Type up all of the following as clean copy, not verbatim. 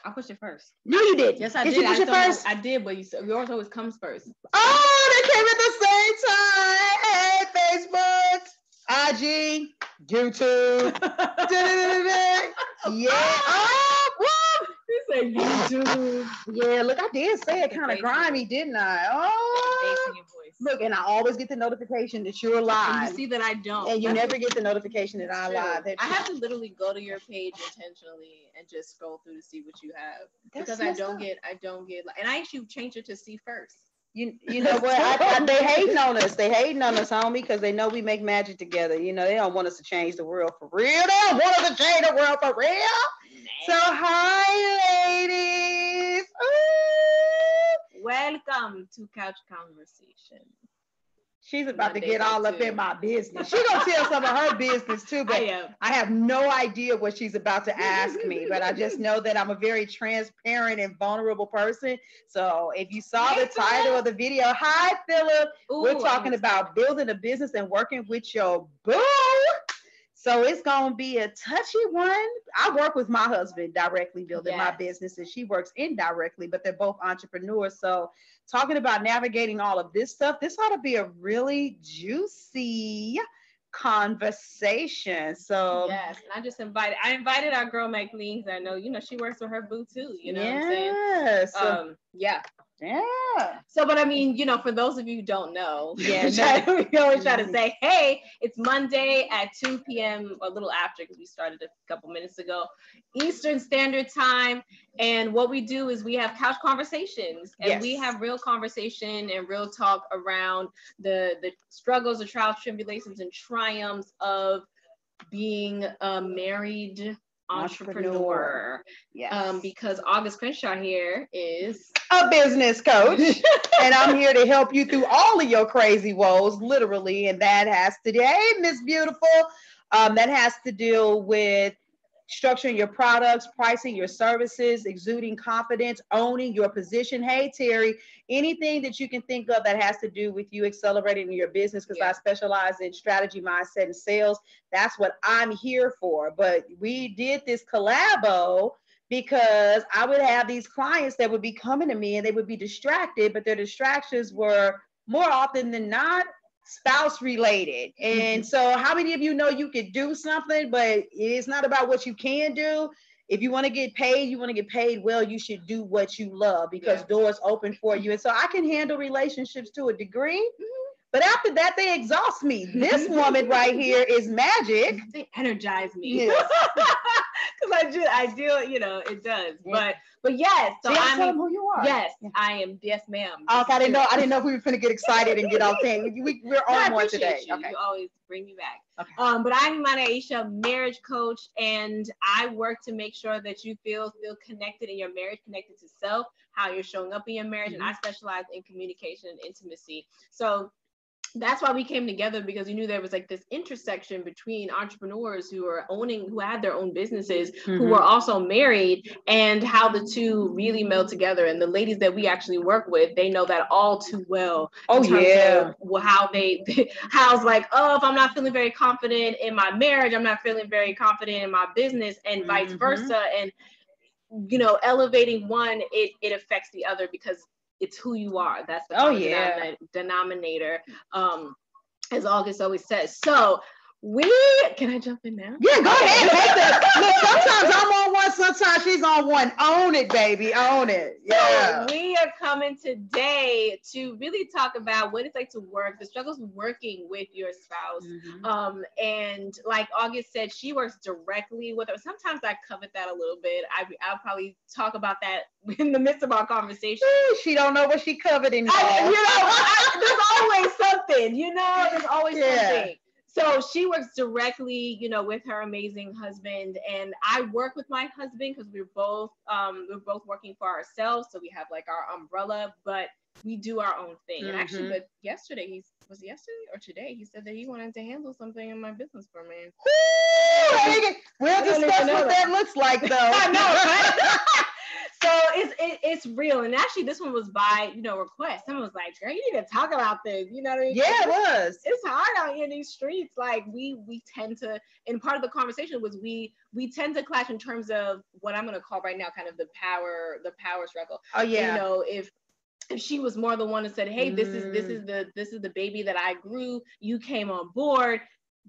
I pushed it first. No, you didn't. Yes, I did. did. You push it first? I did, but yours always comes first. Oh, they came at the same time. Hey, Facebook, IG, YouTube. Yeah. Oh, woo. You said YouTube. Yeah, look, I did say it kind of grimy, didn't I? Oh, look, and I always get the notification that you're live. And you see that I don't. And you never get the notification that I'm live. I have to literally go to your page intentionally and just scroll through to see what you have. Because I don't get, and I actually changed it to see first. You know what? They hating on us. They hating on us, homie, because they know we make magic together. You know, they don't want us to change the world for real. They don't want us to change the world for real. So, hi, ladies. Ooh. Welcome to Couch Conversation. She's about to get all up in my business. She's going to tell some of her business too, but I have no idea what she's about to ask me, but I just know that I'm a very transparent and vulnerable person. So if you saw the title of the video, hi, Philip. We're talking about building a business and working with your boo. So it's going to be a touchy one. I work with my husband directly building my business, and she works indirectly, but they're both entrepreneurs. So talking about navigating all of this stuff, this ought to be a really juicy conversation. So yes, and I invited our girl McLean, because I know, she works with her boo too. You know what I'm saying? Yeah. So, but I mean, for those of you who don't know, we always try to say, hey, it's Monday at 2 p.m., a little after, because we started a couple minutes ago, Eastern Standard Time. And what we do is we have couch conversations, and we have real conversation and real talk around the struggles, the trials, tribulations, and triumphs of being a married entrepreneur. Yes. Because August Crenshaw here is a business coach, and I'm here to help you through all of your crazy woes, literally. And that has to do, hey, Miss Beautiful, that has to deal with structuring your products, pricing your services, exuding confidence, owning your position. Hey, Terry, anything that you can think of that has to do with you accelerating your business, because I specialize in strategy, mindset, and sales. That's what I'm here for. But we did this collabo because I would have these clients that would be coming to me and they would be distracted, but their distractions were more often than not spouse related. And so how many of you know you could do something, but it's not about what you can do? If you want to get paid well, you should do what you love, because doors open for you. And so I can handle relationships to a degree, but after that, they exhaust me. This woman right here is magic. They energize me. Because I do, it does. But yes, so tell them who you are. Yes, I am. Yes, ma'am. Okay, I didn't know if we were going to get excited and get off thing. We're on one today. You. Okay. You always bring me back. Okay. But I'm Imani Aisha, marriage coach, and I work to make sure that you feel connected in your marriage, connected to self, how you're showing up in your marriage, and I specialize in communication and intimacy. So that's why we came together, because we knew there was like this intersection between entrepreneurs who had their own businesses, who were also married, and how the two really meld together. And the ladies that we actually work with, they know that all too well. How how's like, if I'm not feeling very confident in my marriage, I'm not feeling very confident in my business, and vice versa. And, elevating one, it affects the other, because it's who you are. That's the denominator, as August always says. So can I jump in now? Yeah, go ahead. Look, sometimes I'm on one, sometimes she's on one. Own it, baby. Own it. Yeah. So we are coming today to really talk about what it's like to work, the struggles of working with your spouse. And like August said, she works directly with her. Sometimes I covet that a little bit. I'll probably talk about that in the midst of our conversation. She don't know what she coveting. There's always something, there's always something. So she works directly, with her amazing husband, and I work with my husband because we're both working for ourselves. So we have like our umbrella, but we do our own thing. And actually, but yesterday or today, he said that he wanted to handle something in my business for me. We'll discuss what that looks like, though. I know, right? So it's it's real. And actually this one was by, request. Someone was like, girl, you need to talk about this. You know what I mean? Yeah, it was. It's hard out here in these streets. Like we tend to, and part of the conversation was we tend to clash in terms of what I'm going to call right now kind of the power struggle. Oh yeah. If she was more the one that said, hey, this is the baby that I grew, you came on board,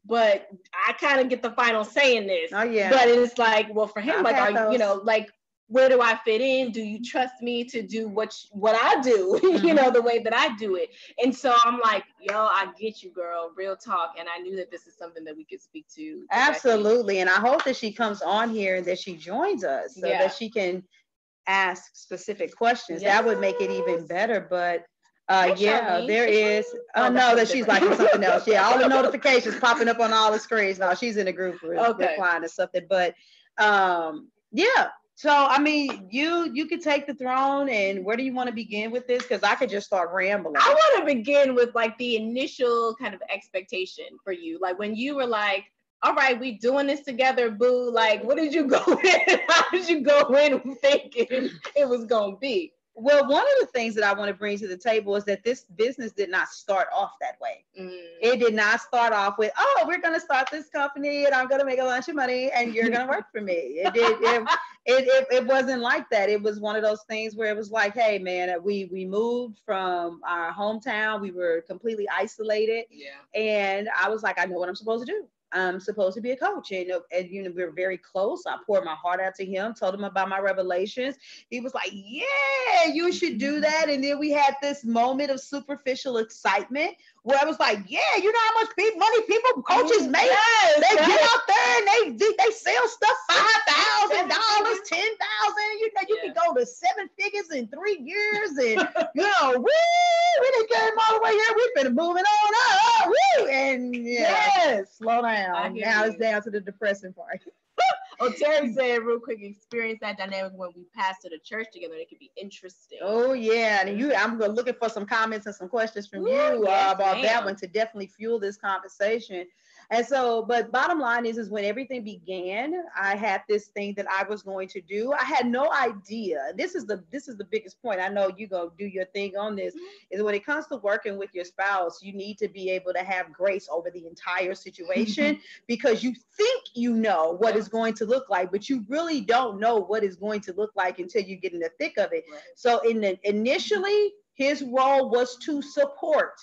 but I kind of get the final say in this. Oh yeah. But it's like, well, for him, like, where do I fit in? Do you trust me to do what I do, the way that I do it? And so I'm like, yo, I get you, girl, real talk. And I knew that this is something that we could speak to. Absolutely. And I hope that she comes on here and that she joins us so that she can ask specific questions. That would make it even better. But there is. Oh no, that she's liking something else. Yeah, all the notifications popping up on all the screens. No, she's in a group replying to something. But yeah. So I mean, you could take the throne. And where do you want to begin with this? Because I could just start rambling. I want to begin with like the initial kind of expectation for you, like when you were like, all right, we doing this together, boo. Like, what did you go in? How did you go in thinking it was gonna be? Well, one of the things that I want to bring to the table is that this business did not start off that way. It did not start off with, oh, we're going to start this company and I'm going to make a bunch of money and you're going to work for me. It wasn't like that. It was one of those things where it was like, hey, man, we moved from our hometown. We were completely isolated. Yeah. And I was like, I know what I'm supposed to do. I'm supposed to be a coach, and we were very close. I poured my heart out to him, told him about my revelations. He was like, yeah, you should do that. And then we had this moment of superficial excitement where I was like, yeah, you know how much money people, coaches make? Yes, they get out there and they sell stuff $5,000, $10,000. You can go to 7 figures in 3 years, and we didn't get them all the way here. We've been moving on up, and slow down. Now it's down to the depressing part. Oh, Terry said real quick, experience that dynamic when we pastored a church together. It could be interesting. Oh yeah, and I'm looking for some comments and some questions from you about that one to definitely fuel this conversation. And so, but bottom line is when everything began, I had this thing that I was going to do. I had no idea. This is the biggest point. I know you go do your thing on this. Is when it comes to working with your spouse, you need to be able to have grace over the entire situation because you think you know what it's going to look like, but you really don't know what it's going to look like until you get in the thick of it. Right. So initially, his role was to support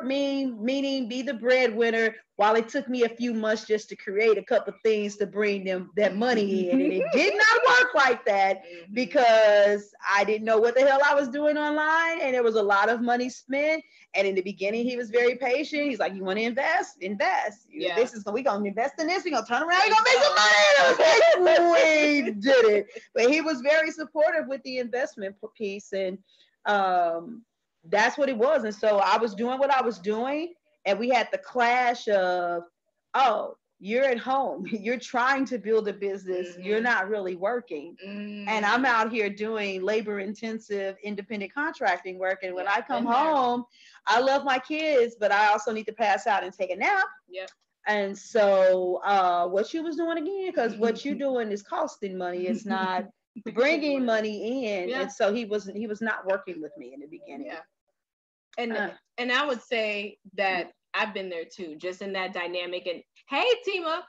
me, meaning be the breadwinner, while it took me a few months just to create a couple of things to bring them that money in. And it did not work like that because I didn't know what the hell I was doing online, and there was a lot of money spent. And in the beginning, he was very patient. He's like, you want to invest? Yeah. We're going to invest in this. We're going to turn around. We're going to make some money. We did it. But he was very supportive with the investment piece. And that's what it was. And so I was doing what I was doing, and we had the clash of, oh, you're at home, you're trying to build a business, you're not really working. And I'm out here doing labor intensive independent contracting work. And when I come home, I love my kids, but I also need to pass out and take a nap. Yep. And so what you was doing again, because what you're doing is costing money. It's not bringing money in. Yeah. And so he was not working with me in the beginning. Yeah. And I would say that I've been there too, just in that dynamic. And hey, Tima.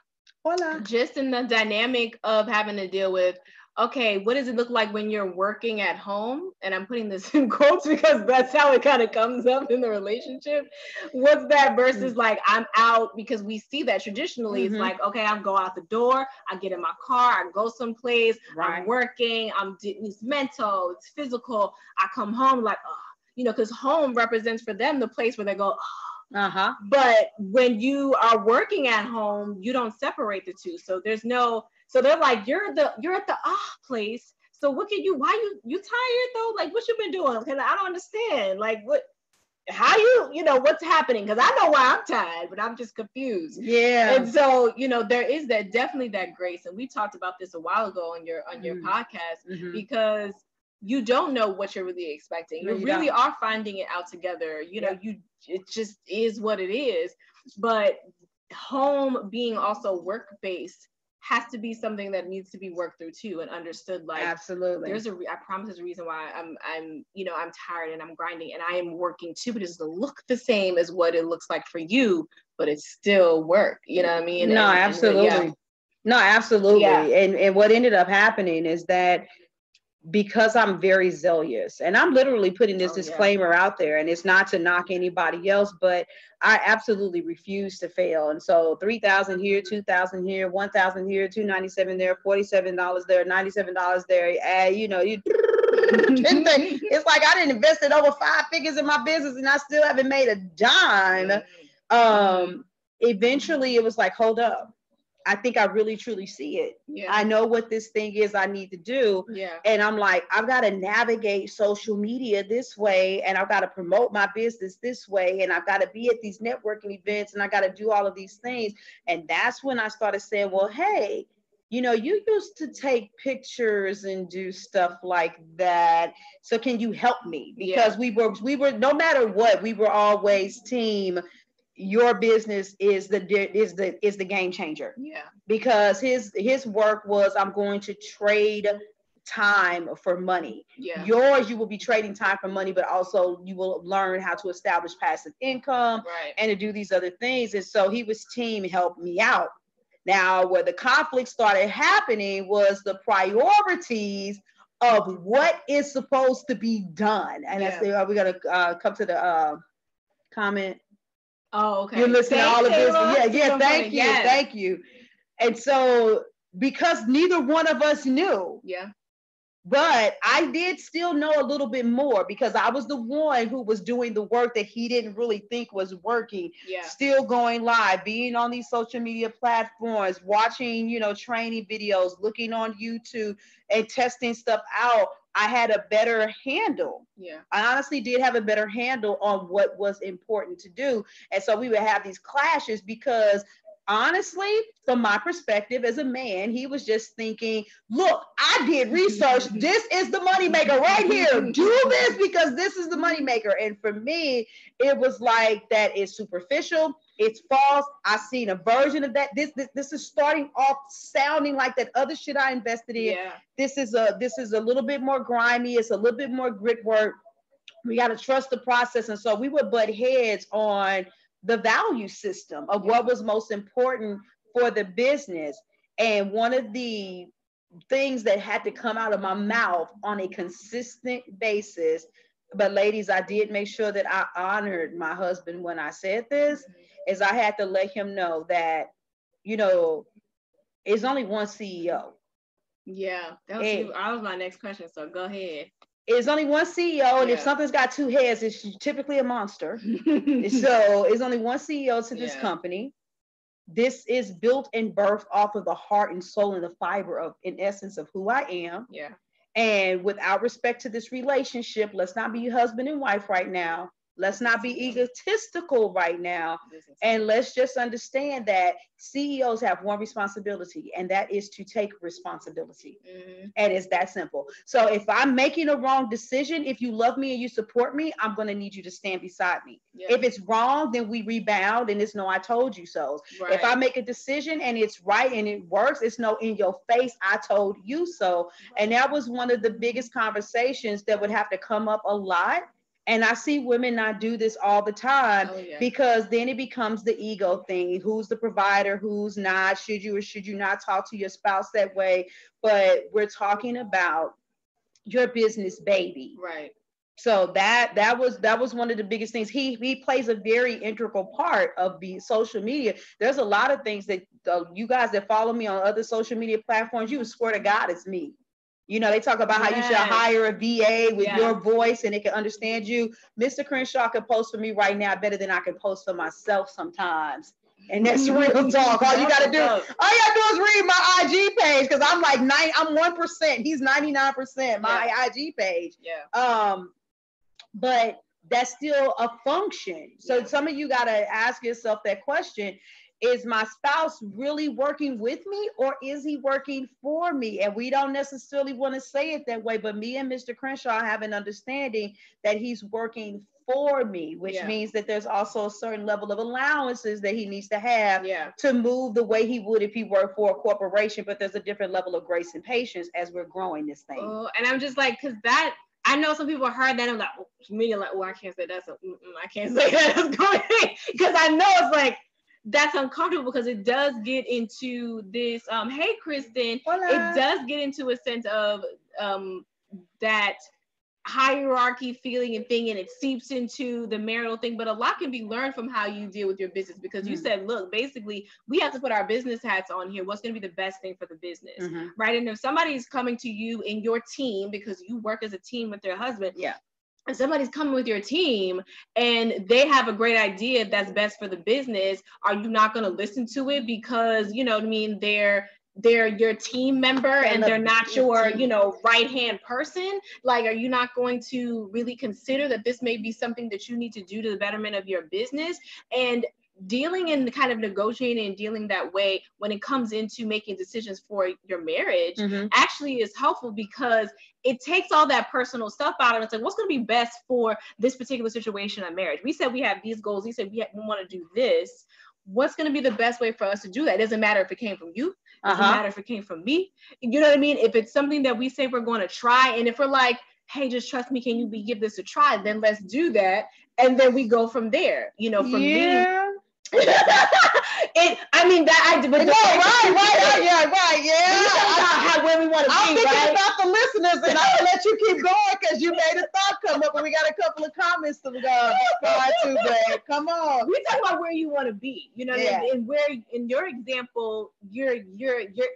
Hola. Just in the dynamic of having to deal with, okay, what does it look like when you're working at home? And I'm putting this in quotes because that's how it kind of comes up in the relationship. What's that versus like I'm out, because we see that traditionally. It's like, okay, I go out the door, I get in my car, I go someplace, I'm working, it's mental, it's physical. I come home like, oh, because home represents for them the place where they go, oh. But when you are working at home, you don't separate the two. So they're like, you're at the place. So why you tired though? Like, what you been doing? Because I don't understand. Like, what's happening? Because I know why I'm tired, but I'm just confused. Yeah. And so, there is definitely that grace. And we talked about this a while ago on your podcast, because you don't know what you're really expecting. You really are finding it out together. It just is what it is. But home being also work-based has to be something that needs to be worked through too and understood. Like, absolutely, I promise there's a reason why I'm I'm tired and I'm grinding and I am working too, but it doesn't look the same as what it looks like for you, but it's still work. You know what I mean? No, absolutely. No, absolutely. Yeah. And what ended up happening is that because I'm very zealous, and I'm literally putting this disclaimer out there, and it's not to knock anybody else, but I absolutely refuse to fail. And so 3,000 here, 2,000 here, 1,000 here, 297 there, $47 there, $97 there. You know, it's like I didn't invest over 5 figures in my business, and I still haven't made a dime. Eventually, it was like, hold up. I think I really truly see it. Yeah. I know what this thing is I need to do. Yeah. And I'm like, I've got to navigate social media this way, and I've got to promote my business this way, and I've got to be at these networking events, and I got to do all of these things. And that's when I started saying, well, hey, you know, you used to take pictures and do stuff like that. So can you help me? Because we were no matter what, we were always team. Your business is the game changer. Yeah. Because his work was, I'm going to trade time for money. Yeah. Yours, you will be trading time for money, but also you will learn how to establish passive income, right, and to do these other things. And so he was team help me out. Now, where the conflict started happening was the priorities of what is supposed to be done. And that's we're gonna come to the comment. Oh, okay. You're listening to all of this. Yeah, thank you. And so, because neither one of us knew. Yeah. But I did still know a little bit more because I was the one who was doing the work that he didn't really think was working. Yeah. Still going live, being on these social media platforms, watching, you know, training videos, looking on YouTube and testing stuff out. I had a better handle. Yeah. I honestly did have a better handle on what was important to do. And so we would have these clashes because honestly, from my perspective as a man, he was just thinking, look, I did research. This is the moneymaker right here. Do this because this is the moneymaker. And for me, it was like, that is superficial. It's false. I've seen a version of that. This is starting off sounding like that other shit I invested in. Yeah. This is a little bit more grimy. It's a little bit more grit work. We got to trust the process. And so we would butt heads on the value system of what was most important for the business. And one of the things that had to come out of my mouth on a consistent basis, but ladies, I did make sure that I honored my husband when I said this, is I had to let him know that, you know, it's only one CEO. Yeah, that was my next question. So go ahead. It's only one CEO, and if something's got 2 heads, it's typically a monster. So it's only one CEO to this company. This is built and birthed off of the heart and soul and the fiber of, in essence, of who I am. Yeah. And without respect to this relationship, let's not be husband and wife right now. Let's not be egotistical right now. And let's just understand that CEOs have one responsibility, and that is to take responsibility. Mm-hmm. And it's that simple. So if I'm making a wrong decision, if you love me and you support me, I'm going to need you to stand beside me. Yeah. If it's wrong, then we rebound and it's no, I told you so. Right. If I make a decision and it's right and it works, it's no, in your face, I told you so. Right. And that was one of the biggest conversations that would have to come up a lot. And I see women not do this all the time because then it becomes the ego thing. Who's the provider? Who's not? Should you or should you not talk to your spouse that way? But we're talking about your business baby. Right. So that was one of the biggest things. He plays a very integral part of the social media. There's a lot of things that you guys that follow me on other social media platforms, you would swear to God it's me. You know, they talk about how you should hire a VA with your voice and it can understand you. Mr. Crenshaw can post for me right now better than I can post for myself sometimes. And that's real talk. All you gotta do is read my IG page because I'm like I'm 1%. He's 99%. My IG page. Yeah. But that's still a function. So some of you gotta ask yourself that question. is my spouse really working with me, or is he working for me? And we don't necessarily want to say it that way, but me and Mr. Crenshaw have an understanding that he's working for me, which means that there's also a certain level of allowances that he needs to have to move the way he would if he worked for a corporation. But there's a different level of grace and patience as we're growing this thing. Oh, and I'm just like, because that, I know some people heard that and I'm like, me like, I can't say that. So I can't say that. Because I know it's like, that's uncomfortable, because it does get into this, hey, Kristen, Hola. It does get into a sense of that hierarchy feeling and thing, and it seeps into the marital thing. But a lot can be learned from how you deal with your business, because you said, look, basically we have to put our business hats on here. What's going to be the best thing for the business, right? And if somebody's coming to you in your team, because you work as a team with your husband, and somebody's coming with your team and they have a great idea that's best for the business, are you not going to listen to it because, you know what I mean, they're your team member and they're not your, you know, right-hand person? Like, are you not going to really consider that this may be something that you need to do to the betterment of your business? And dealing and kind of negotiating and dealing that way when it comes into making decisions for your marriage actually is helpful, because it takes all that personal stuff out of it. It's like, what's going to be best for this particular situation of marriage? We said we have these goals. We said we want to do this. What's going to be the best way for us to do that? It doesn't matter if it came from you. It doesn't matter if it came from me. You know what I mean? If it's something that we say we're going to try, and if we're like, hey, just trust me, can you give this a try? Then let's do that. And then we go from there. You know, from me. I mean that I did, but how where we want to be. I'm thinking about the listeners, and I'll let you keep going because you made a thought come up, and we got a couple of comments to go to, babe. Come on. We talk about where you want to be, you know, and where in your example, you're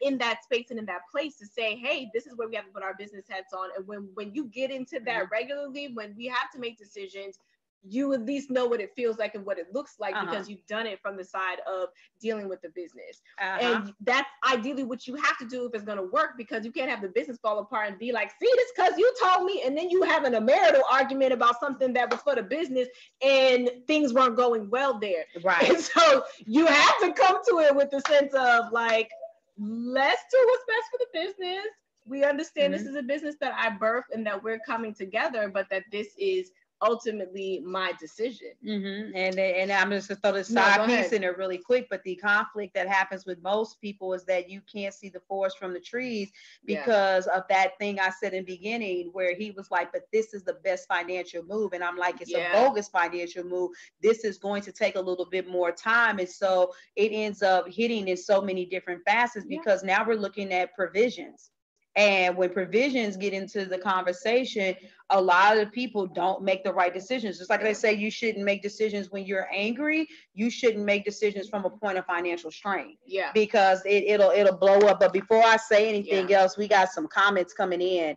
in that space and in that place to say, hey, this is where we have to put our business hats on. And when you get into that regularly, when we have to make decisions, you at least know what it feels like and what it looks like because you've done it from the side of dealing with the business. And that's ideally what you have to do if it's going to work, because you can't have the business fall apart and be like, see, this because you told me, and then you having a marital argument about something that was for the business and things weren't going well there. Right. And so you have to come to it with the sense of like, let's do what's best for the business. We understand this is a business that I birthed and that we're coming together, but that this is ultimately my decision. And I'm just gonna throw this side piece in there really quick, but the conflict that happens with most people is that you can't see the forest from the trees because of that thing I said in the beginning where he was like, but this is the best financial move. And I'm like, it's a bogus financial move. This is going to take a little bit more time. And so it ends up hitting in so many different facets because now we're looking at provisions. And when provisions get into the conversation, a lot of people don't make the right decisions. Just like they say, you shouldn't make decisions when you're angry. You shouldn't make decisions from a point of financial strain. Yeah. Because it'll blow up. But before I say anything else, we got some comments coming in.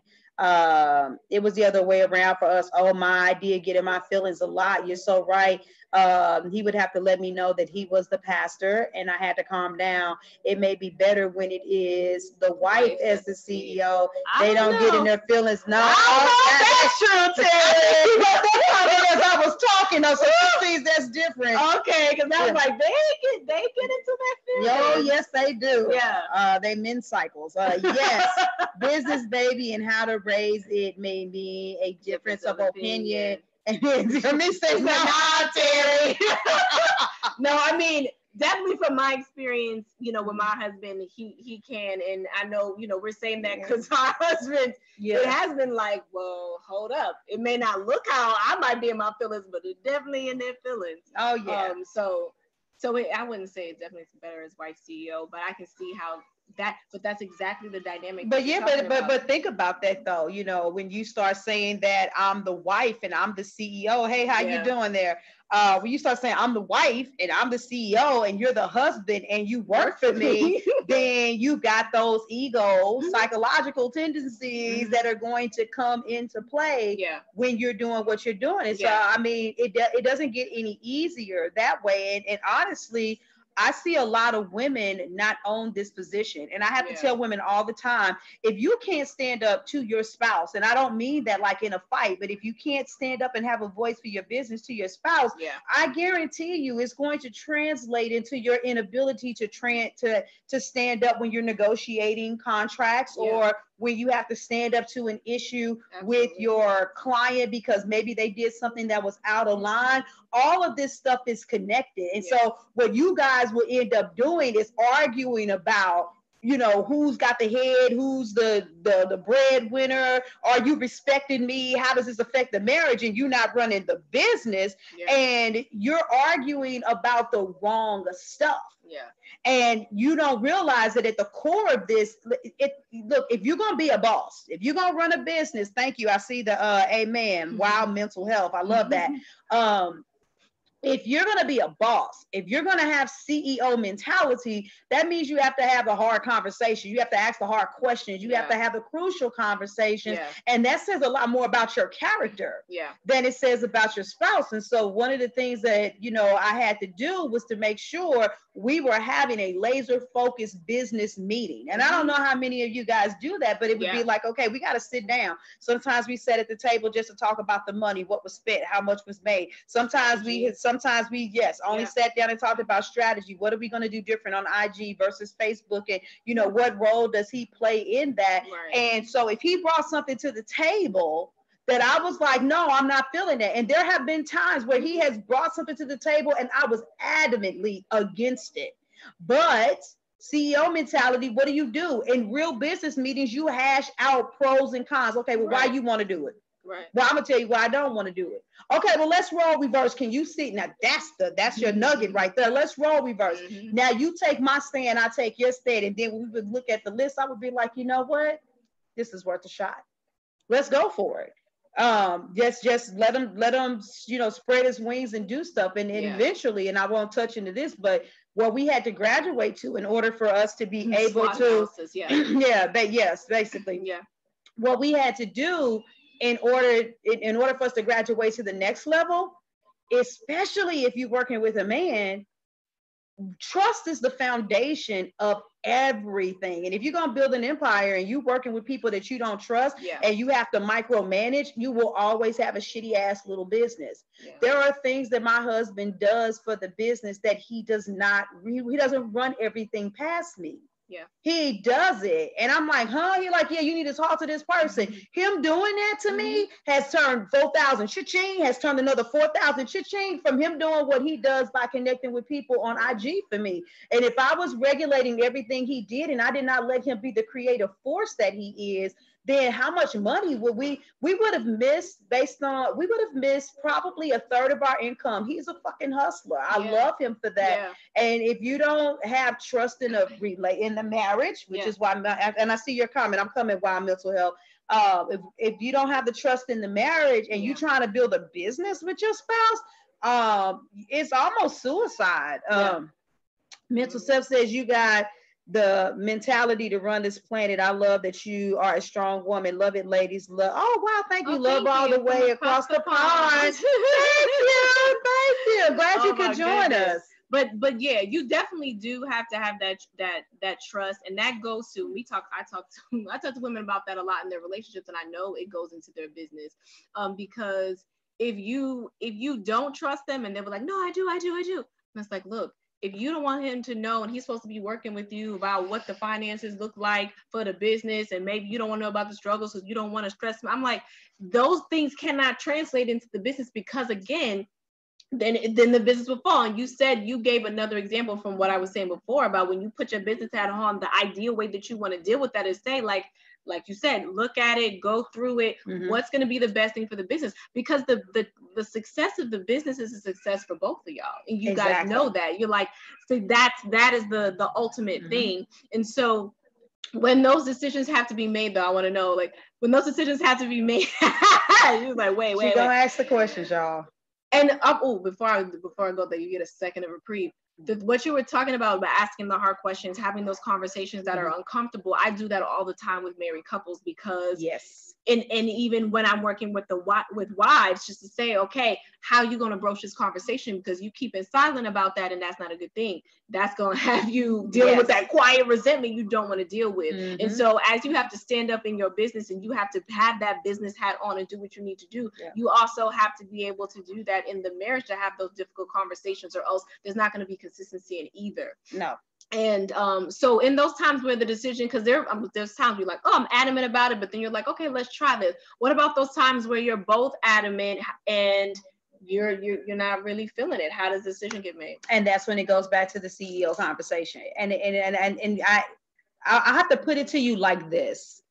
It was the other way around for us. Oh, my, I did get in my feelings a lot. You're so right. He would have to let me know that he was the pastor and I had to calm down. It may be better when it is the wife as the CEO. They don't get in their feelings. No, that's true, Terry. As I was talking, so she sees that's different. Okay, because I was like, they get into their feelings. Oh, yes, they do. Yeah. They men cycles. Yes, business, baby, and how to raise it may be a difference of opinion. Let me say no, Terry. No, I mean, definitely from my experience, you know, with my husband, he can, and I know, you know, we're saying that because our husband, it has been like, well, hold up. It may not look how I might be in my feelings, but it's definitely in their feelings. Oh, yeah. I wouldn't say it's definitely better as wife CEO, but I can see how that's exactly the dynamic. But but think about that though. You know, when you start saying that I'm the wife and I'm the CEO, hey, how you doing there? When you start saying I'm the wife and I'm the CEO and you're the husband and you work for me, then you got those ego psychological tendencies that are going to come into play when you're doing what you're doing. And so, I mean, it doesn't get any easier that way. And honestly, I see a lot of women not own this position. And I have to tell women all the time, if you can't stand up to your spouse, and I don't mean that like in a fight, but if you can't stand up and have a voice for your business to your spouse, I guarantee you it's going to translate into your inability to stand up when you're negotiating contracts or when you have to stand up to an issue with your client because maybe they did something that was out of line. All of this stuff is connected. And so what you guys will end up doing is arguing about, you know, who's got the head, who's the breadwinner, are you respecting me? How does this affect the marriage? And you're not running the business and you're arguing about the wrong stuff. And you don't realize that at the core of this, look, if you're going to be a boss, if you're going to run a business, thank you. I see the amen. Wow, mental health. I love that. If you're going to be a boss, if you're going to have CEO mentality, that means you have to have a hard conversation. You have to ask the hard questions. You have to have the crucial conversations. And that says a lot more about your character than it says about your spouse. And so one of the things that, you know, I had to do was to make sure we were having a laser focused business meeting. And I don't know how many of you guys do that, but it would be like, okay, we got to sit down. Sometimes we sat at the table just to talk about the money, what was spent, how much was made. Sometimes we only sat down and talked about strategy. What are we going to do different on IG versus Facebook? And, you know, what role does he play in that? And so if he brought something to the table that I was like, no, I'm not feeling it. And there have been times where he has brought something to the table and I was adamantly against it. But CEO mentality, what do? In real business meetings, you hash out pros and cons. Okay, well, why you want to do it? Well, I'm gonna tell you why I don't want to do it. Okay, well, let's role reverse. Can you see? Now that's your nugget right there. Let's role reverse. Now you take my stand, I take your stand, and then when we would look at the list, I would be like, you know what? This is worth a shot. Let's go for it. Just let him, you know, spread his wings and do stuff. And eventually, and I won't touch into this, but what we had to graduate to in order for us to be able to, basically, what we had to do in order for us to graduate to the next level, especially if you're working with a man, trust is the foundation of everything. And if you're going to build an empire and you're working with people that you don't trust and you have to micromanage, you will always have a shitty ass little business. There are things that my husband does for the business that he doesn't run everything past me. He does it. And I'm like, huh? He like, yeah, you need to talk to this person. Him doing that to me has turned 4,000 cha-ching, has turned another 4,000 cha-ching from him doing what he does by connecting with people on IG for me. And if I was regulating everything he did and I did not let him be the creative force that he is, then how much money would we would have missed probably a third of our income. He's a fucking hustler. I love him for that. And if you don't have trust in the marriage, which is why, and I see your comment, I'm coming why mental health. If you don't have the trust in the marriage and you're trying to build a business with your spouse, it's almost suicide. Mental self says you got the mentality to run this planet. I love that you are a strong woman. Love it, ladies. Love. Oh, wow. Thank you. Love all the way across the pond. Thank you. Glad you could join us. But yeah, you definitely do have to have that trust, and that goes to I talk to women about that a lot in their relationships, and I know it goes into their business, because if you don't trust them and they were like, no, I do, and it's like, look, if you don't want him to know, and he's supposed to be working with you about what the finances look like for the business, and maybe you don't want to know about the struggles because you don't want to stress him. I'm like, those things cannot translate into the business, because again, then the business will fall. And you gave another example from what I was saying before about when you put your business hat on, the ideal way that you want to deal with that is say, like you said, look at it, go through it. What's going to be the best thing for the business? Because the success of the business is a success for both of y'all. And you guys know that. You're like, so that is the ultimate thing. And so when those decisions have to be made, though, I want to know, like, when those decisions have to be made, you're like, wait. Don't ask the questions, y'all. And before I go there, you get a second of reprieve. what you were talking about asking the hard questions, having those conversations that are uncomfortable. I do that all the time with married couples because and even when I'm working with with wives, just to say, okay, how are you going to broach this conversation? Because you keep it silent about that, and that's not a good thing. That's going to have you dealing with that quiet resentment you don't want to deal with. And so as you have to stand up in your business and you have to have that business hat on and do what you need to do, you also have to be able to do that in the marriage, to have those difficult conversations, or else there's not going to be consistency in either. No. And so in those times where the decision, because there's times you're like, oh, I'm adamant about it, but then you're like, okay, let's try this. What about those times where you're both adamant and you're not really feeling it? How does the decision get made? And that's when it goes back to the CEO conversation. And I have to put it to you like this.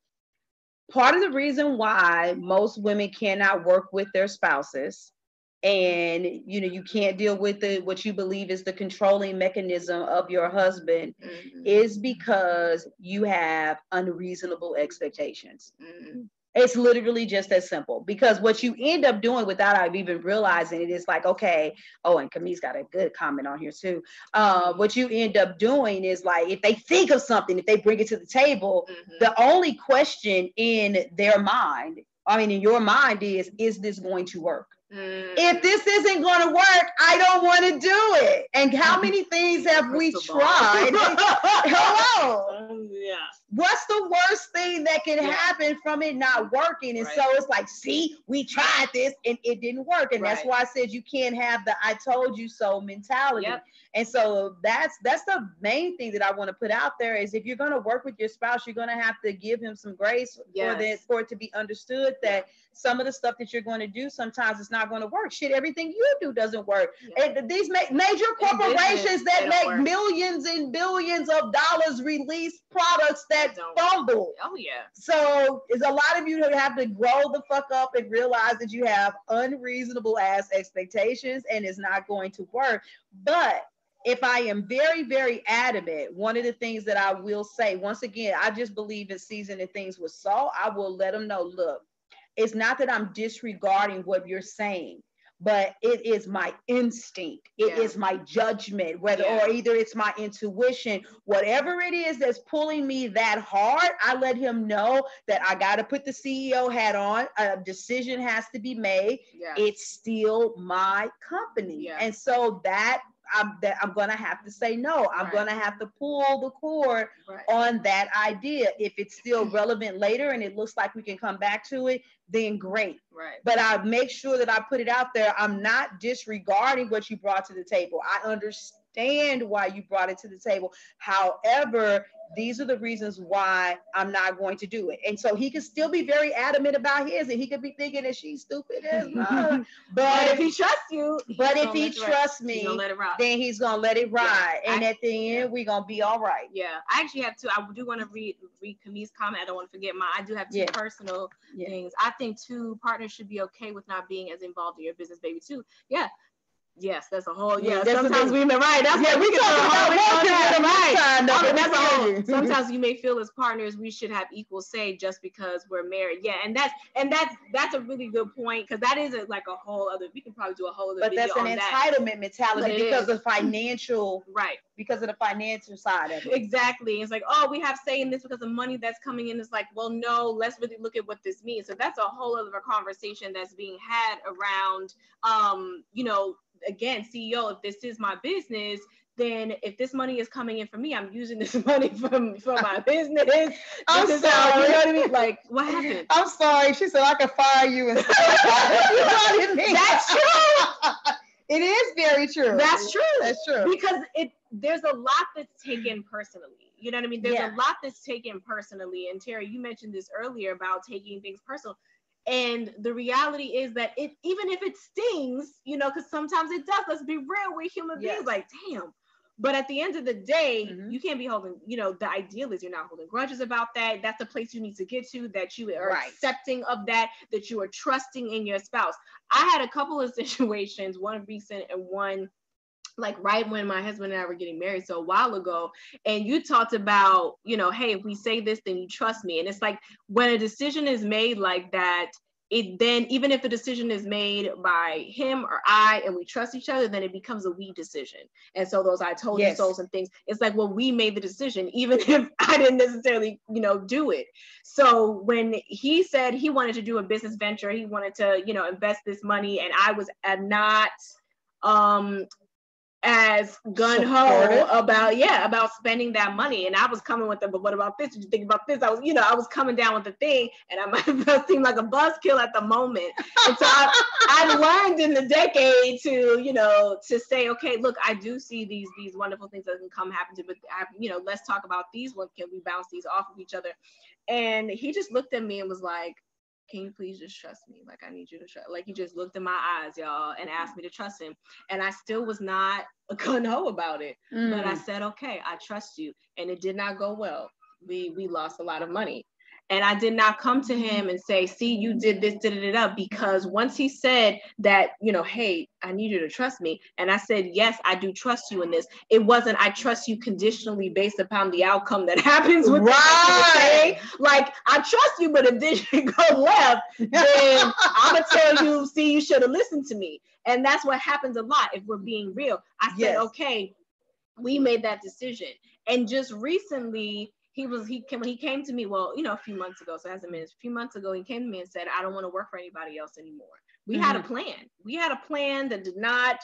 Part of the reason why most women cannot work with their spouses, and you can't deal with what you believe is the controlling mechanism of your husband, is because you have unreasonable expectations. It's literally just as simple, because what you end up doing without even realizing it is like, okay, oh, and Camille's got a good comment on here too. What you end up doing is like, if they think of something, if they bring it to the table, the only question in their mind, in your mind is this going to work? If this isn't going to work, I don't want to do it. And how many things have we tried? Hello. What's the worst thing that can happen from it not working? And so it's like, see, we tried this and it didn't work. And that's why I said you can't have the I told you so mentality. And so that's the main thing that I want to put out there is, if you're going to work with your spouse, you're going to have to give him some grace for it to be understood that some of the stuff that you're going to do, sometimes it's not going to work. Shit, everything you do doesn't work. And these major corporations that make millions and billions of dollars release products that fumble. Oh yeah. So there's a lot of you who have to grow the fuck up and realize that you have unreasonable ass expectations and it's not going to work. But if I am very, very adamant, one of the things that I will say, once again, I just believe in seasoning things with salt. I will let them know, look, it's not that I'm disregarding what you're saying, but it is my instinct. It is my judgment, or either it's my intuition, whatever it is that's pulling me that hard. I let him know that I got to put the CEO hat on. A decision has to be made. It's still my company. And so I'm going to have to say no. I'm going to have to pull the cord on that idea. If it's still relevant later and it looks like we can come back to it, then great. But I make sure that I put it out there. I'm not disregarding what you brought to the table. I understand why you brought it to the table. However, these are the reasons why I'm not going to do it. And so he could still be very adamant about his, and he could be thinking that she's stupid as well. But if he trusts you, if he trusts me, then he's going to let it ride. And at the end, we're going to be all right. I actually have two. I do want to read Camille's comment. I don't want to forget mine. I do have two personal things. I think two partners should be okay with not being as involved in your business, baby, too. Yes, that's a whole. Sometimes we may right. That's we can talk about that's a whole. Sometimes you may feel as partners we should have equal say just because we're married. And that's a really good point, because that is a whole other. We can probably do a whole other. But that's an entitlement mentality because of financial. Because of the financial side of it. Exactly. It's like, oh, we have say in this because of money that's coming in. It's like, well, no, let's really look at what this means. So that's a whole other conversation that's being had around, again, CEO, if this is my business, then if this money is coming in for me, I'm using this money for my business. I'm sorry. You know what I mean? Like, what happened? I'm sorry. She said I could fire you. And That's true. It is very true. That's true. That's true. Because there's a lot that's taken personally. You know what I mean? There's a lot that's taken personally. And Terry, you mentioned this earlier about taking things personal. And the reality is that even if it stings, because sometimes it does, let's be real, we're human beings, like, damn. But at the end of the day, you can't be holding, the ideal is you're not holding grudges about that. That's the place you need to get to, that you are accepting of that you are trusting in your spouse. I had a couple of situations, one recent and one right when my husband and I were getting married, so a while ago, and you talked about, hey, if we say this, then you trust me. And it's like, when a decision is made like that, it then, even if the decision is made by him or I, and we trust each other, then it becomes a we decision. And so those I told you so's and things, it's like, well, we made the decision, even if I didn't necessarily, do it. So when he said he wanted to do a business venture, he wanted to, invest this money, and I was not as gun-ho about spending that money. And I was coming with them, but what about this? Did you think about this? I was coming down with the thing, and I might have seemed like a buzzkill at the moment. And so I learned in the decade to say, okay, look, I do see these wonderful things that can come happen to, but let's talk about these ones. Can we bounce these off of each other? And he just looked at me and was like, can you please just trust me? Like, I need you to trust. Like, he just looked in my eyes, y'all, and asked me to trust him. And I still was not a gun-ho about it. But I said, okay, I trust you. And it did not go well. We lost a lot of money. And I did not come to him and say, see, you did this, because once he said that, hey, I need you to trust me. And I said, yes, I do trust you in this. It wasn't, I trust you conditionally based upon the outcome that happens with right. Like, I trust you, but if this should go left, then I'm going to tell you, see, you should have listened to me. And that's what happens a lot if we're being real. I said, okay, we made that decision. And just recently, he came to me, a few months ago, so it hasn't been, a few months ago, he came to me and said, I don't want to work for anybody else anymore. We had a plan. We had a plan that did not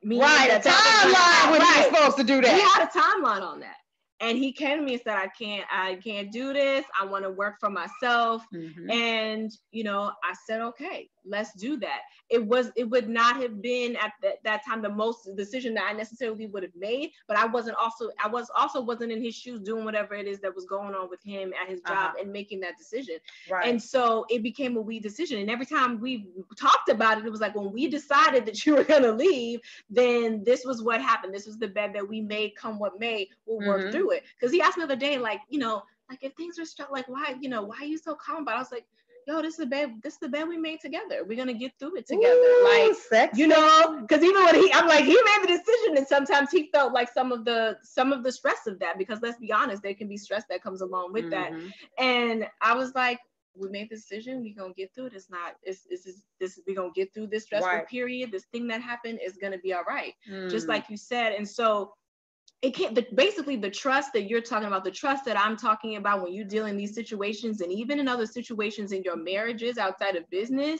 mean a timeline when he was supposed to do that. We had a timeline on that. And he came to me and said, I can't do this. I want to work for myself. And, I said, okay, let's do that. It would not have been at that time the most decision that I necessarily would have made, but I wasn't in his shoes doing whatever it is that was going on with him at his job and making that decision. Right. And so it became a we decision. And every time we talked about it, it was like, when we decided that you were going to leave, then this was what happened. This was the bed that we made, come what may, we'll work through it. Because he asked me the other day, like, if things are stuck, like, why are you so calm about it? I was like, yo, this is the bed we made together. We're gonna get through it together. Ooh, like, sexy. Because even when he made the decision, and sometimes he felt like some of the stress of that, because let's be honest, there can be stress that comes along with that. And I was like, we made the decision, we're gonna get through it. We're gonna get through this stressful period. This thing that happened is gonna be all right. Just like you said. And so it can't, basically the trust that you're talking about, the trust that I'm talking about when you deal in these situations, and even in other situations in your marriages outside of business,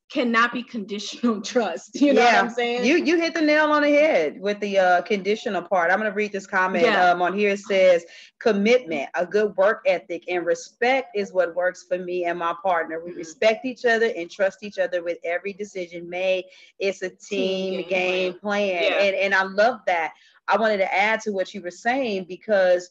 cannot be conditional trust. You know what I'm saying? You hit the nail on the head with the conditional part. I'm going to read this comment on here. It says, commitment, a good work ethic, and respect is what works for me and my partner. We respect each other and trust each other with every decision made. It's a team game plan. And I love that. I wanted to add to what you were saying, because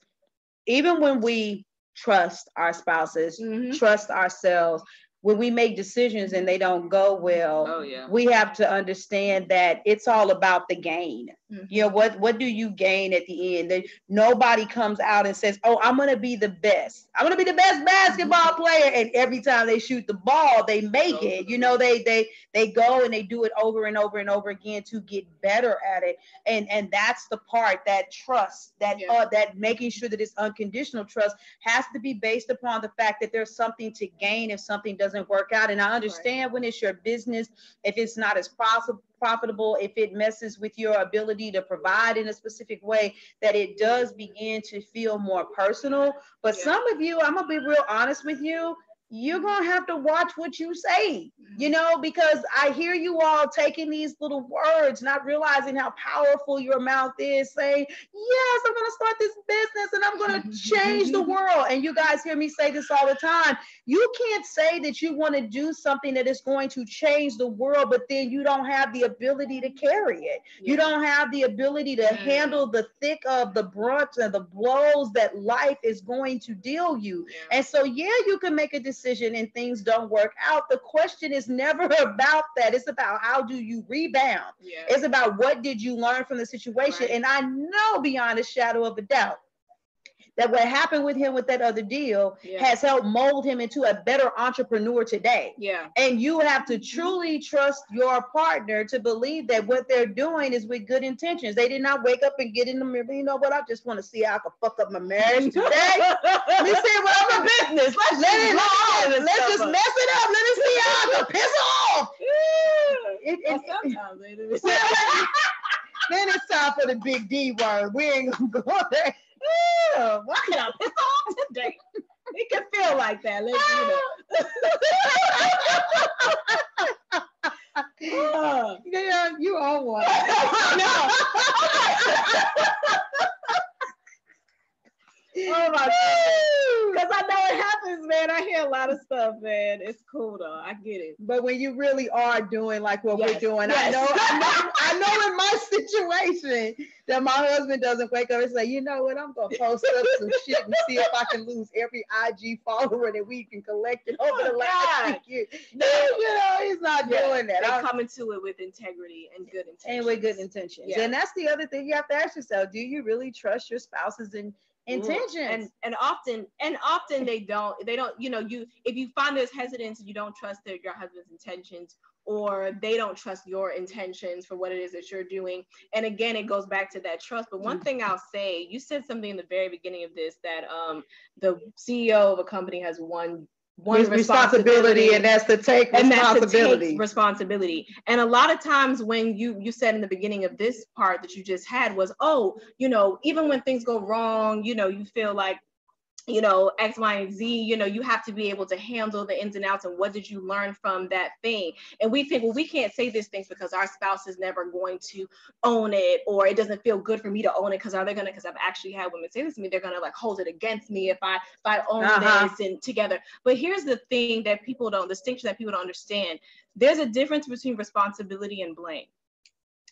even when we trust our spouses, trust ourselves, when we make decisions and they don't go well, we have to understand that it's all about the gain. What do you gain at the end? Nobody comes out and says, oh, I'm going to be the best. I'm going to be the best basketball player. And every time they shoot the ball, they make it. They go and they do it over and over and over again to get better at it. And that's the part, that trust, that making sure that it's unconditional trust has to be based upon the fact that there's something to gain if something doesn't work out. And I understand when it's your business, if it's not as profitable, if it messes with your ability to provide in a specific way, that it does begin to feel more personal. But some of you, I'm gonna be real honest with you, you're going to have to watch what you say, because I hear you all taking these little words, not realizing how powerful your mouth is, saying, yes, I'm going to start this business and I'm going to change the world. And you guys hear me say this all the time. You can't say that you want to do something that is going to change the world, but then you don't have the ability to carry it. You don't have the ability to handle the thick of the brunt and the blows that life is going to deal you. And so, you can make a decision and things don't work out. The question is never about that. It's about how do you rebound. It's about what did you learn from the situation. And I know beyond a shadow of a doubt that what happened with him with that other deal has helped mold him into a better entrepreneur today. And you have to truly trust your partner to believe that what they're doing is with good intentions. They did not wake up and get in the mirror. You know what? I just want to see how I can fuck up my marriage today. Let me see what I'm a business. Let's just mess it up. Let me see how I time, baby. Then it's time for the big D word. We ain't gonna go there. Why y'all pissed off today? It can feel like that. Let's yeah, you all one. No. Oh my God. Because I know it happens, man. I hear a lot of stuff, man. It's cool though. I get it. But when you really are doing like what we're doing, I know in my situation that my husband doesn't wake up and say, you know what, I'm gonna post up some shit and see if I can lose every IG follower that we can collect it over the last few years. No, you know, he's not doing that. They come into it with integrity and good intentions. And with good intentions. Yeah. And that's the other thing you have to ask yourself. Do you really trust your spouse's intentions? And often they don't, you know, if you find there's hesitance, you don't trust your husband's intentions, or they don't trust your intentions for what it is that you're doing. And again, it goes back to that trust. But one thing I'll say, you said something in the very beginning of this, that the CEO of a company has one responsibility, and that's to take responsibility. And a lot of times when you said in the beginning of this part that you just had was, oh, you know, even when things go wrong, you know, you feel like, you know, X, Y, and Z, you know, you have to be able to handle the ins and outs and what did you learn from that thing. And we think, well, we can't say these things because our spouse is never going to own it, or it doesn't feel good for me to own it because because I've actually had women say this to me, they're gonna like hold it against me if I own this and together. But here's the thing that distinction that people don't understand. There's a difference between responsibility and blame.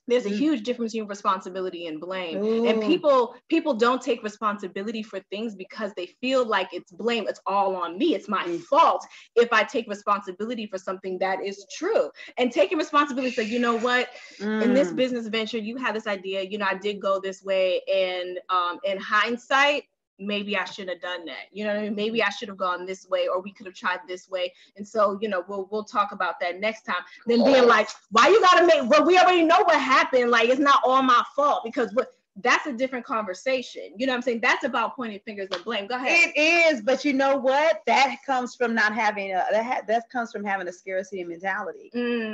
There's a huge difference between responsibility and blame. Ooh. And people don't take responsibility for things because they feel like it's blame. It's all on me. It's my fault if I take responsibility for something that is true. And taking responsibility, so you know what, in this business venture, you had this idea, you know, I did go this way, and in hindsight, maybe I shouldn't have done that. You know what I mean? Maybe I should have gone this way, or we could have tried this way. And so, you know, we'll talk about that next time. Then being like, why you gotta well, we already know what happened. Like, it's not all my fault, because that's a different conversation. You know what I'm saying? That's about pointing fingers and blame. Go ahead. It is, but you know what? That comes from not having that comes from having a scarcity mentality.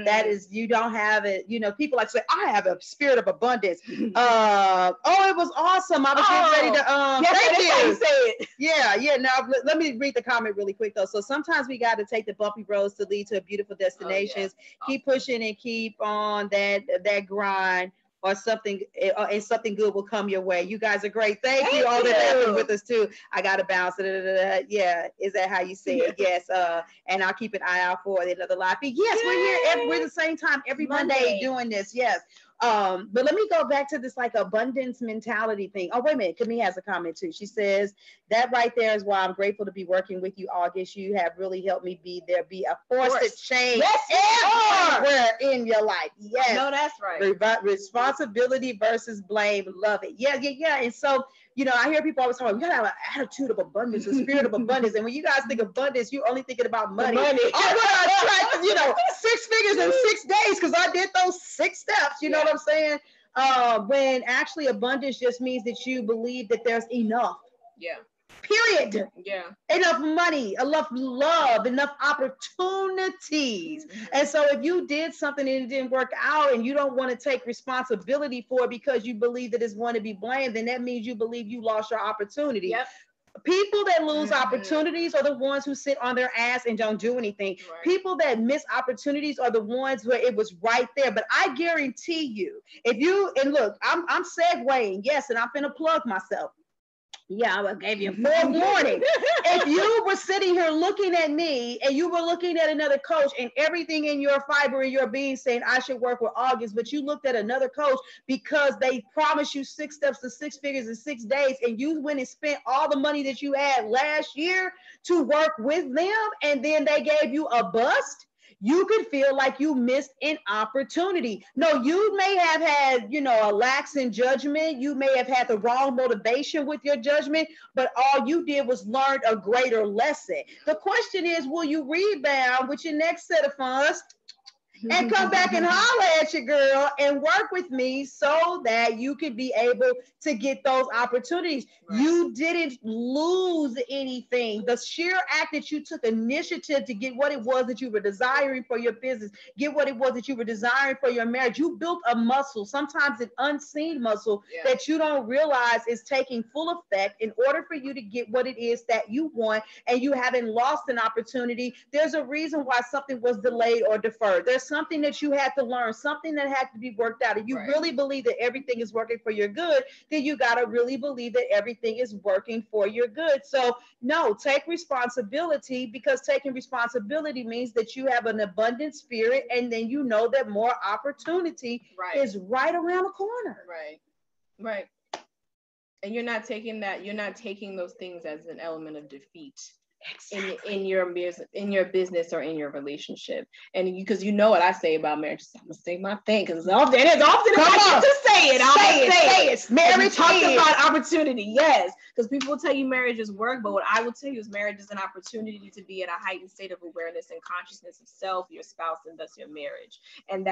That is, you don't have it. You know, people like say, I have a spirit of abundance. Oh, it was awesome. I was getting ready to thank you. Say it. Yeah. Now let me read the comment really quick though. So sometimes we got to take the bumpy roads to lead to beautiful destinations. Keep pushing and keep on that grind, or something, and something good will come your way. You guys are great. Thank you. All that happened with us too. I got to bounce. Yeah, is that how you say it? Yes. And I'll keep an eye out for another live feed. Yes, we're here. We're the same time every Monday doing this. Yes. But let me go back to this like abundance mentality thing. Oh, wait a minute. Camille has a comment too. She says, that right there is why I'm grateful to be working with you, August. You have really helped me be a force to change everywhere in your life. Yes. No, that's right. Responsibility versus blame. Love it. Yeah. And so, you know, I hear people always talking, we gotta have an attitude of abundance, a spirit of abundance. And when you guys think abundance, you're only thinking about money. I'm gonna attract, you know, 6 figures in 6 days because I did those 6 steps. You know what I'm saying? When actually abundance just means that you believe that there's enough. Yeah. Period. Yeah. Enough money, enough love, enough opportunities. And so if you did something and it didn't work out and you don't want to take responsibility for it because you believe that it's going to be blamed, then that means you believe you lost your opportunity. Yep. People that lose opportunities are the ones who sit on their ass and don't do anything. Right. People that miss opportunities are the ones where it was right there. But I guarantee you, and look, I'm segueing, yes, and I'm finna plug myself. Yeah, I gave you forewarning. If you were sitting here looking at me and you were looking at another coach and everything in your fiber and your being saying, I should work with August, but you looked at another coach because they promised you 6 steps to 6 figures in 6 days, and you went and spent all the money that you had last year to work with them, and then they gave you a bust, you could feel like you missed an opportunity. No, you may have had, you know, a lax in judgment. You may have had the wrong motivation with your judgment, but all you did was learn a greater lesson. The question is, will you rebound with your next set of funds and come back and holler at your girl and work with me so that you could be able to get those opportunities. Right. You didn't lose anything. The sheer act that you took initiative to get what it was that you were desiring for your business, get what it was that you were desiring for your marriage, you built a muscle, sometimes an unseen muscle that you don't realize is taking full effect in order for you to get what it is that you want, and you haven't lost an opportunity. There's a reason why something was delayed or deferred. There's something that you had to learn, something that had to be worked out. If you really believe that everything is working for your good, then you got to really believe that everything is working for your good. So no, take responsibility, because taking responsibility means that you have an abundant spirit, and then you know that more opportunity is right around the corner. Right. And you're not taking those things as an element of defeat. Exactly. in your business or in your relationship. And because you know what I say about marriage, I'm gonna say my thing, because it's often as I to say it. Marriage talked about opportunity, yes, because people will tell you marriage is work, but what I will tell you is marriage is an opportunity to be in a heightened state of awareness and consciousness of self, your spouse, and thus your marriage. And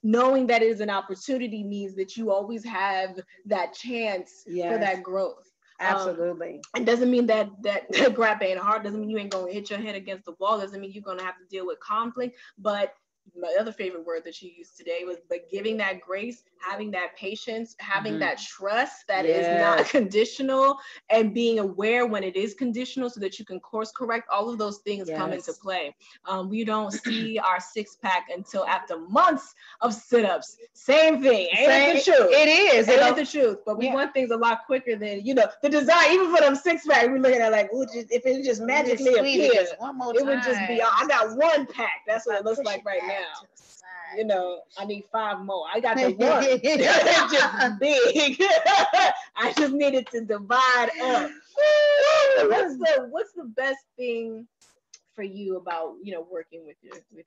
knowing that it is an opportunity means that you always have that chance for that growth. Absolutely. And doesn't mean that grab ain't hard. Doesn't mean you ain't going to hit your head against the wall. Doesn't mean you're going to have to deal with conflict. But my other favorite word that you used today was giving that grace, having that patience, having that trust that is not conditional, and being aware when it is conditional so that you can course correct. All of those things come into play. We don't see our six-pack until after months of sit-ups. Same thing. Ain't it the truth? It is. Ain't the truth. But we want things a lot quicker than, the desire, even for them six-pack, we're looking at like, if it just magically appears, it would just be, I got one pack. That's what it looks like right now. I need 5 more. I got the one. It's just big. I just needed to divide up. What's the best thing for you about working with your husband?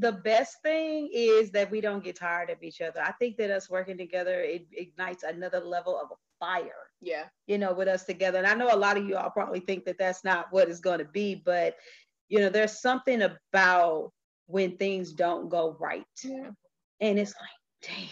The best thing is that we don't get tired of each other. I think that us working together, it ignites another level of a fire. Yeah. With us together. And I know a lot of you all probably think that that's not what it's going to be, but there's something about when things don't go right. Yeah. And it's like, damn.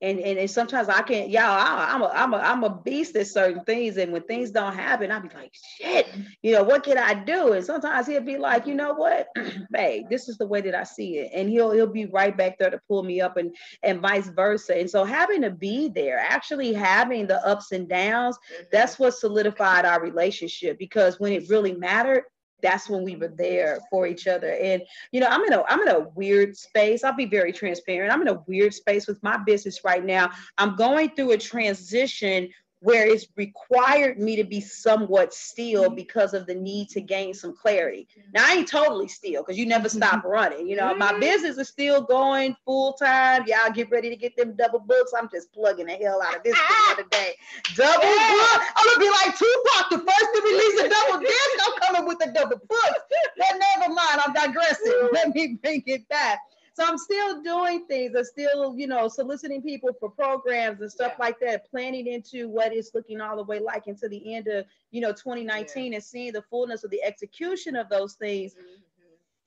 And sometimes I can't, I'm a beast at certain things. And when things don't happen, I'll be like, shit, what can I do? And sometimes he'll be like, you know what, babe, this is the way that I see it. And he'll be right back there to pull me up, and vice versa. And so having to be there, actually having the ups and downs, that's what solidified our relationship, because when it really mattered, that's when we were there for each other. And, I'm in a weird space. I'll be very transparent. I'm in a weird space with my business right now. I'm going through a transition where it's required me to be somewhat still because of the need to gain some clarity. Now, I ain't totally still, because you never stop running. My business is still going full time. Y'all get ready to get them double books. I'm just plugging the hell out of this the other day. Double book. I'm going to be like Tupac, the first to release a double disc. I'm coming with a double book. But never mind, I'm digressing. Let me bring it back. So I'm still doing things. I'm still, soliciting people for programs and stuff like that, planning into what it's looking all the way like into the end of, 2019 and seeing the fullness of the execution of those things.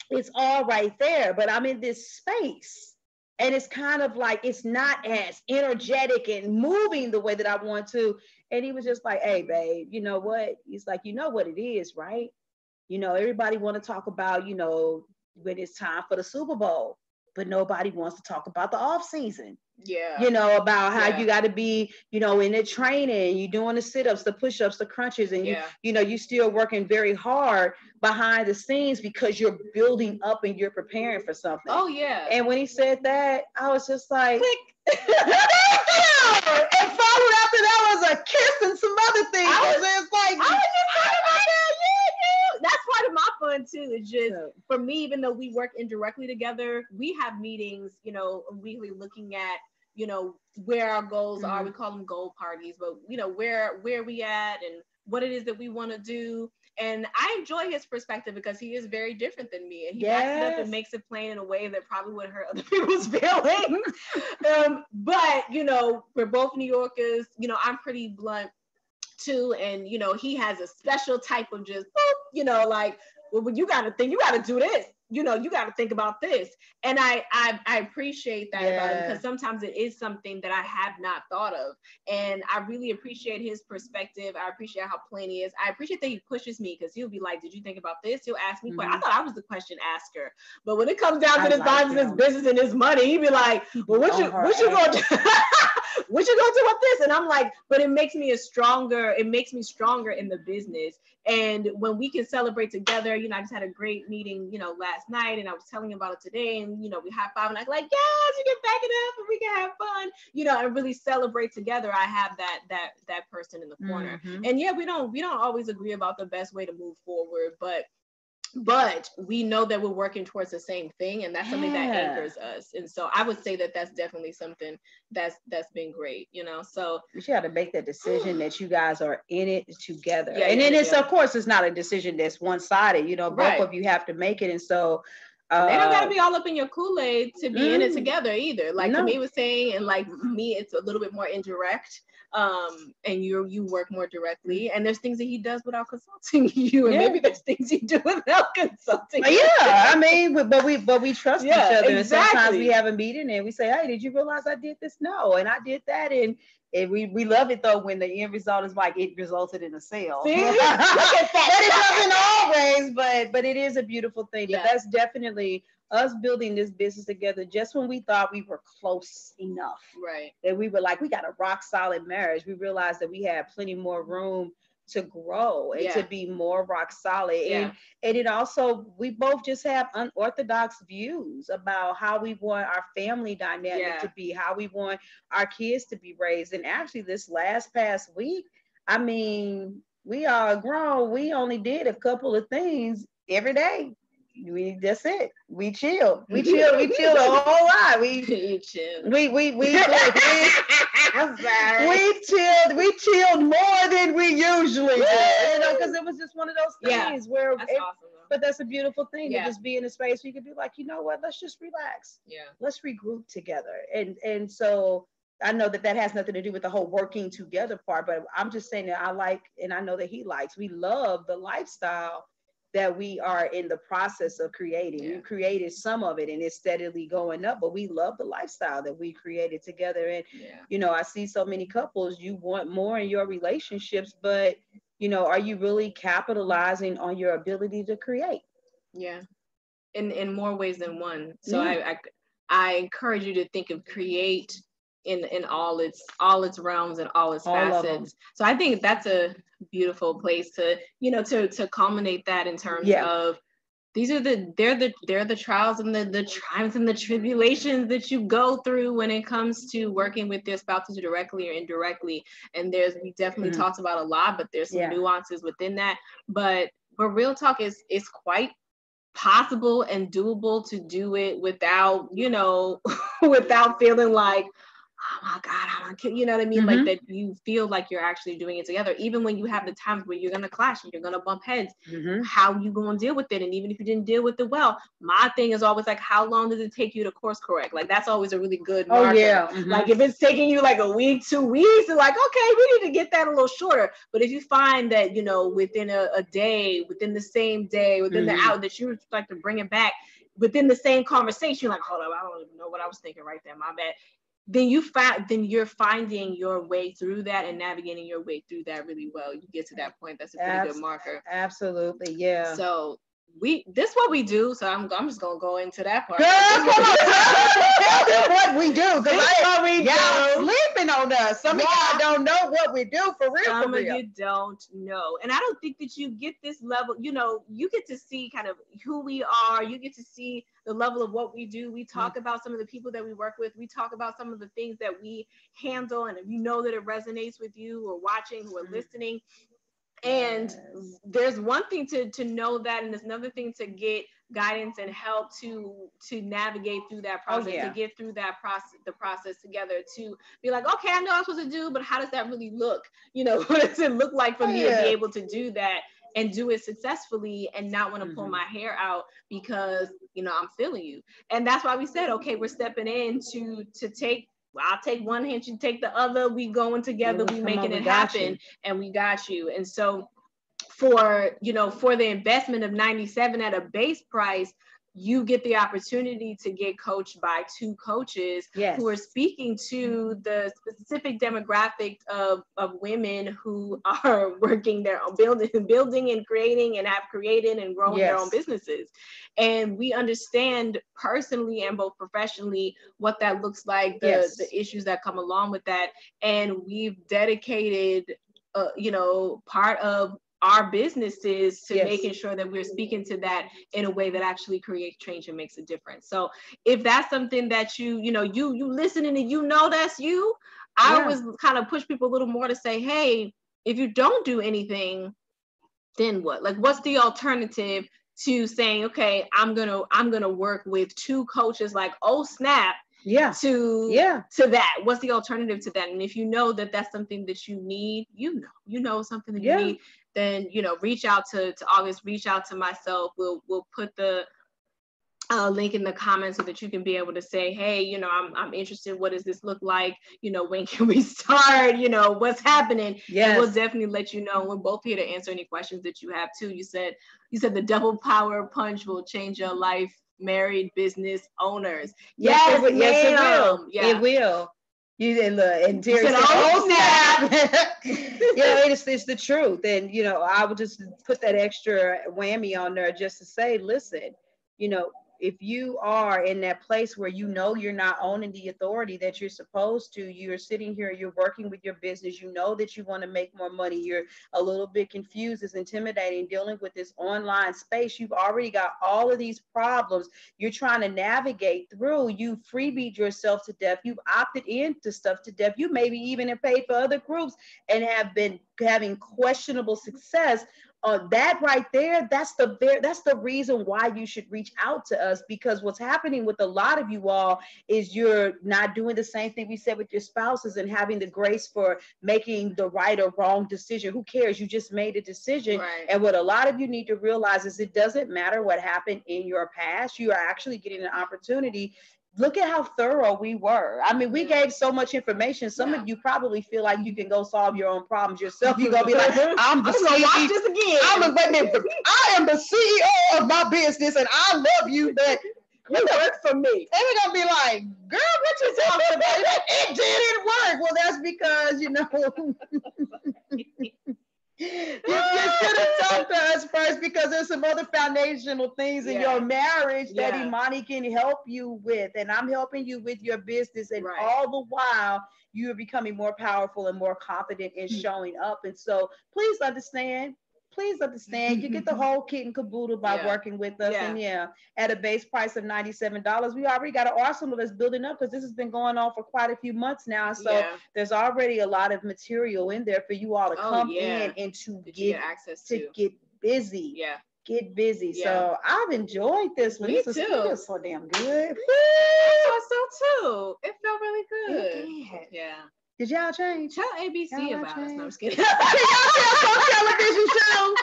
It's all right there, but I'm in this space, and it's kind of like, it's not as energetic and moving the way that I want to. And he was just like, hey, babe, you know what? He's like, you know what it is, right? Everybody want to talk about, when it's time for the Super Bowl, but nobody wants to talk about the off season. Yeah. About how you got to be, in the training, you doing the sit-ups, the push-ups, the crunches, and you still working very hard behind the scenes because you're building up and you're preparing for something. Oh yeah. And when he said that, I was just like, click. And followed after that was a kiss and some other things. I was just like, I was just talking about that. That's part of my fun too. It's just for me, even though we work indirectly together, we have meetings, weekly, looking at, where our goals are. We call them goal parties, but where we at and what it is that we want to do. And I enjoy his perspective because he is very different than me, and he backs it up and makes it plain in a way that probably would hurt other people's feelings. But we're both New Yorkers. I'm pretty blunt too, and he has a special type of just like, well, when you got to think, you got to do this. you know, you got to think about this. And I appreciate that about it, because sometimes it is something that I have not thought of. And I really appreciate his perspective. I appreciate how plain he is. I appreciate that he pushes me, because he'll be like, did you think about this? He'll ask me questions. I thought I was the question asker. But when it comes down to this business and this money, he'd be like, well, what you going to what you gonna do with this? And I'm like, but it makes me stronger in the business. And when we can celebrate together, you know, I just had a great meeting, you know, last night, and I was telling him about it today, and, you know, we high five, and I'm like, yes, you can back it up and we can have fun, you know, and really celebrate together. I have that person in the corner. And yeah, we don't always agree about the best way to move forward, but we know that we're working towards the same thing, and that's something that anchors us. And so I would say that that's definitely something that's been great, you know. So you got to make that decision that you guys are in it together. And then it's, of course, it's not a decision that's one-sided, you know, both of you have to make it. And so they don't got to be all up in your Kool-Aid to be in it together either. Like Camille was saying, and like me, it's a little bit more indirect. And you work more directly, and there's things that he does without consulting you, and maybe there's things you do without consulting. I mean, but we trust each other, and sometimes we have a meeting and we say, hey, did you realize I did this? No, and I did that, and we love it though when the end result is like it resulted in a sale. See? Look at that. It doesn't always, but it is a beautiful thing. But that's definitely us building this business together just when we thought we were close enough. Right. That we were like, we got a rock solid marriage. We realized that we had plenty more room to grow and to be more rock solid. And it also, we both just have unorthodox views about how we want our family dynamic to be, how we want our kids to be raised. And actually this past week, I mean, we are grown. We only did a couple of things every day. That's it. We chilled. We chilled a whole lot. We chilled more than we usually do. You know, because it was just one of those things where that's awesome, but that's a beautiful thing to just be in a space where you could be like, you know what, let's just relax. Let's regroup together. And so I know that has nothing to do with the whole working together part, but I'm just saying that I like, and I know that he likes, we love the lifestyle that we are in the process of creating. We created some of it and it's steadily going up, but we love the lifestyle that we created together. And, you know, I see so many couples, you want more in your relationships, but, you know, are you really capitalizing on your ability to create? Yeah. In more ways than one. So I encourage you to think of create in all its realms and all its facets. So I think that's a beautiful place to, you know, to culminate that in terms of these are they're the trials and the triumphs and the tribulations that you go through when it comes to working with your spouses directly or indirectly. And we definitely talked about a lot, but there's some nuances within that. But real talk is quite possible and doable to do it without, you know, without feeling like, oh my God, I want to kill, you know what I mean? Like that you feel like you're actually doing it together. Even when you have the times where you're going to clash and you're going to bump heads, how you going to deal with it? And even if you didn't deal with it well, my thing is always like, how long does it take you to course correct? Like that's always a really good marker. Like if it's taking you like a week, 2 weeks, it's like, okay, we need to get that a little shorter. But if you find that, you know, within a day, within the same day, within the hour that you like to bring it back, within the same conversation, you're like, hold up, I don't even know what I was thinking right there, my bad. Then you're finding your way through that and navigating your way through that really well. You get to that point. That's a pretty good marker. Absolutely. Yeah. So this is what we do. So I'm just gonna go into that part. What we do. Y'all sleeping on us. Some of y'all don't know what we do for real. Some of you don't know. And I don't think that you get this level, you know, you get to see kind of who we are. You get to see the level of what we do. We talk about some of the people that we work with. We talk about some of the things that we handle. And if you know that it resonates with you who are watching, who are listening. And there's one thing to know that, and there's another thing to get guidance and help to navigate through that process, to get through that process together, to be like, okay, I know what I'm supposed to do, but how does that really look? You know, what does it look like for me to be able to do that and do it successfully and not want to pull my hair out because, you know, I'm feeling you. And that's why we said, okay, we're stepping in to take, I'll take one hand, you take the other, we going together, we making it happen, and we got you. And so for the investment of $97 at a base price, you get the opportunity to get coached by two coaches who are speaking to the specific demographic of women who are working their own building and creating and have created and grown their own businesses. And we understand personally and both professionally what that looks like, the issues that come along with that. And we've dedicated, part of our businesses to making sure that we're speaking to that in a way that actually creates change and makes a difference. So if that's something that you listening and that's you, I always kind of push people a little more to say, hey, if you don't do anything, then what? Like, what's the alternative to saying, okay, I'm gonna work with two coaches, like, oh snap, to that? What's the alternative to that? And if you know that that's something that you need, something that you need, then reach out to August, reach out to myself. We'll put the link in the comments so that you can be able to say, hey, I'm interested. What does this look like? When can we start? What's happening? Yes. And we'll definitely let you know. We're both here to answer any questions that you have too. You said the double power punch will change your life. Married business owners. Yes, it will. It will. You and Terry said, "Oh snap!" It's the truth, and I would just put that extra whammy on there just to say, listen, if you are in that place where you're not owning the authority that you're supposed to, you're sitting here, you're working with your business, that you want to make more money, you're a little bit confused, it's intimidating dealing with this online space, you've already got all of these problems you're trying to navigate through, you freebied yourself to death, you've opted into stuff to death, you maybe even have paid for other groups and have been having questionable success. That right there, that's the reason why you should reach out to us, because what's happening with a lot of you all is you're not doing the same thing we said with your spouses and having the grace for making the right or wrong decision. Who cares? You just made a decision. Right. And what a lot of you need to realize is it doesn't matter what happened in your past. You are actually getting an opportunity. Look at how thorough we were. I mean, we gave so much information. Some of you probably feel like you can go solve your own problems yourself. You're going to be like, I'm the CEO. Watch this again. I am the CEO of my business and I love you, but you work for me. And we're going to be like, girl, what you talking about? It didn't work. Well, that's because, you should have talked to us first, because there's some other foundational things in your marriage that Imani can help you with, and I'm helping you with your business, and all the while you are becoming more powerful and more confident in showing up. And so please understand, you get the whole kit and caboodle by working with us. And at a base price of $97, we already got an arsenal that's building up, because this has been going on for quite a few months now. So there's already a lot of material in there for you all to come in and to get access to get busy. Get busy. So I've enjoyed this one. This is so damn good. I thought so too. It felt really good. Yeah. Did y'all change? Tell ABC about us. No, I'm just kidding. Television show.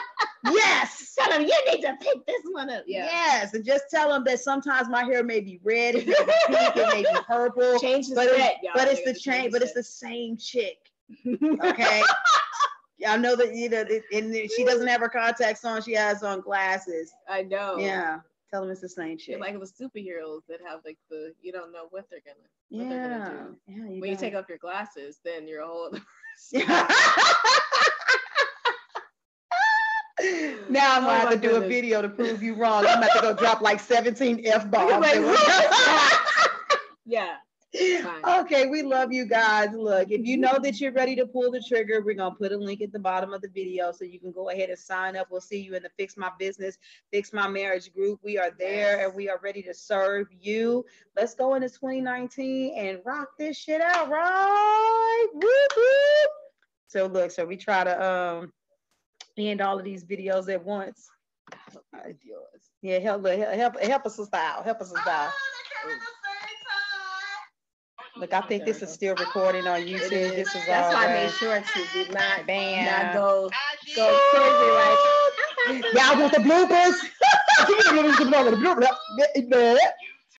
Yes. Tell them you need to pick this one up. Yes. And just tell them that sometimes my hair may be red, it may be pink, it may be purple. Change the set, y'all. But it's the change, but it's the same chick. Okay. I know that, and she doesn't have her contacts on. She has on glasses. I know. Yeah. Tell them it's the same shit. Like the superheroes that have like you don't know what they're gonna do. Yeah, when you take off your glasses, then you're a whole other person. Now I'm gonna have to do a video to prove you wrong. I'm about to go drop like 17 F-bombs. Yeah. Okay, we love you guys. Look, if you know that you're ready to pull the trigger, we're going to put a link at the bottom of the video so you can go ahead and sign up. We'll see you in the Fix My Business, Fix My Marriage group. We are there and we are ready to serve you. Let's go into 2019 and rock this shit out, right? Whoop, whoop. So look, so we try to end all of these videos at once. Yeah, help us out. Help us out. Look, I think this is still recording on YouTube. This is that's why I made sure to not go crazy like. Y'all want the bloopers?